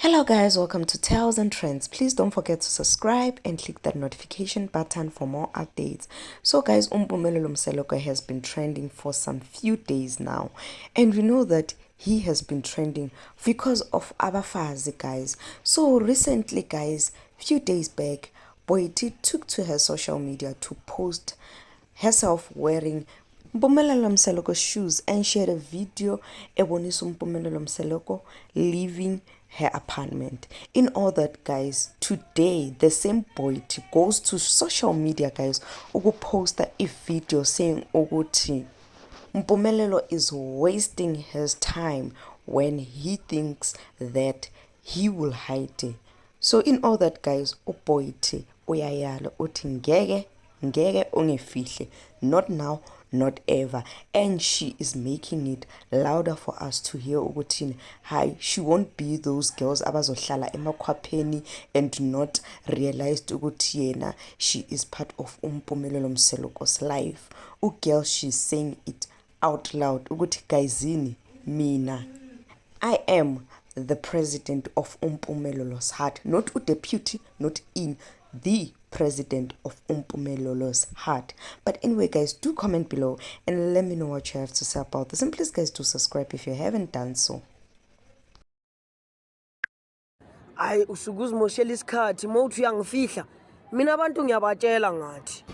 Hello guys, welcome to Tales and Trends. Please don't forget to subscribe and click that notification button for more updates. So guys, Mpumelelo Mseloko has been trending for some few days now, and we know that he has been trending because of Abafazi guys. So recently guys, few days back, Boiti took to her social media to post herself wearing Mpumelelo Mseloko's shoes, and shared a video ebonisa Mpumelelo Mseloko leaving her apartment. In all that guys, today the same boy goes to social media guys post a video saying ukuthi Mpumelelo is wasting his time when he thinks that he will hide it. So in all that guys, uBoyti uyayala uthi ngeke ungefihle, not now, not ever, and she is making it louder for us to hear ukuthi hi, she won't be those girls abazohlala emakhwapheni and not realized ukuthi yena she is part of Mpumelelo Mseloko's life. Girl, she's saying it out loud ukuthi guyzini, mina I am the president of Mpumelo's heart, not a deputy, not in the president of Mpumelo's heart. But anyway guys, do comment below and let me know what you have to say about this, and please guys do subscribe if you haven't done so. Ay usukuzimoshela isikhathi mawuthi uyangifihla mina abantu ngiyabatshela ngathi